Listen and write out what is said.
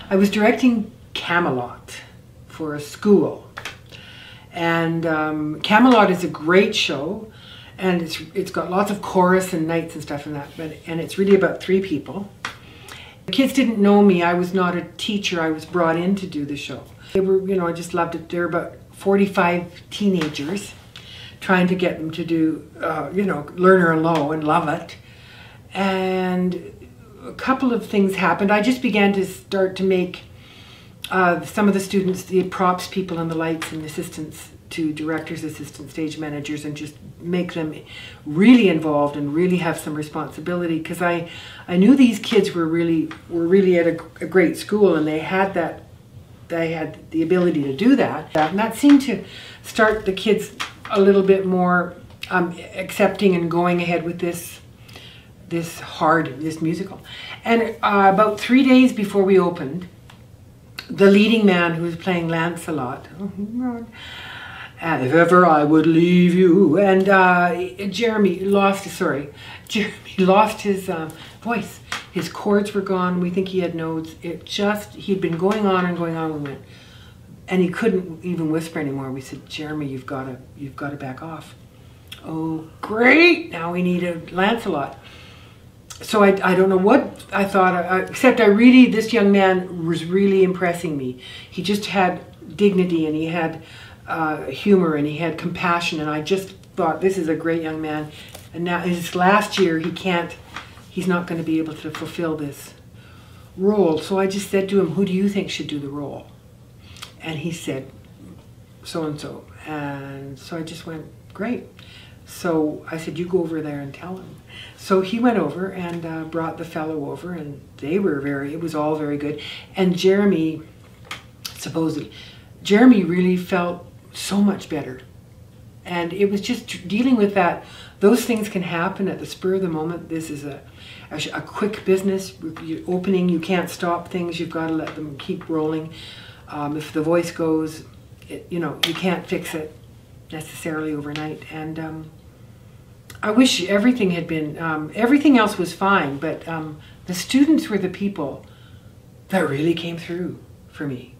I was directing Camelot for a school. And Camelot is a great show, and it's got lots of chorus and nights and stuff in that, and it's really about 3 people. The kids didn't know me. I was not a teacher. I was brought in to do the show. They were, you know, I just loved it. There were about 45 teenagers trying to get them to do, you know, learn her low and love it. And a couple of things happened. I just began to start to make some of the students, the props people and the lights and assistants to directors, assistant stage managers, and just make them really involved and really have some responsibility, because I knew these kids were really at a great school, and they had the ability to do that. And that seemed to start the kids a little bit more accepting and going ahead with this musical. And about 3 days before we opened, the leading man who was playing Lancelot, oh God, if ever I would leave you, and Jeremy lost his voice. His chords were gone. We think he had nodes. He'd been going on and going on, and he couldn't even whisper anymore. We said, Jeremy, you've got to back off. Oh, great! Now we need a Lancelot. So I don't know what I thought, except this young man was really impressing me. He just had dignity, and he had humor, and he had compassion, and I just thought, this is a great young man. And now his last year, he's not going to be able to fulfill this role. So I just said to him, who do you think should do the role? And he said, so-and-so. And so I just went, great. So I said, you go over there and tell him. So he went over and brought the fellow over, and it was all very good. And Jeremy really felt so much better. And it was just dealing with that. Those things can happen at the spur of the moment. This is a quick business. You're opening, you can't stop things. You've got to let them keep rolling. If the voice goes, you know, you can't fix it necessarily overnight. And I wish everything had been, everything else was fine, but the students were the people that really came through for me.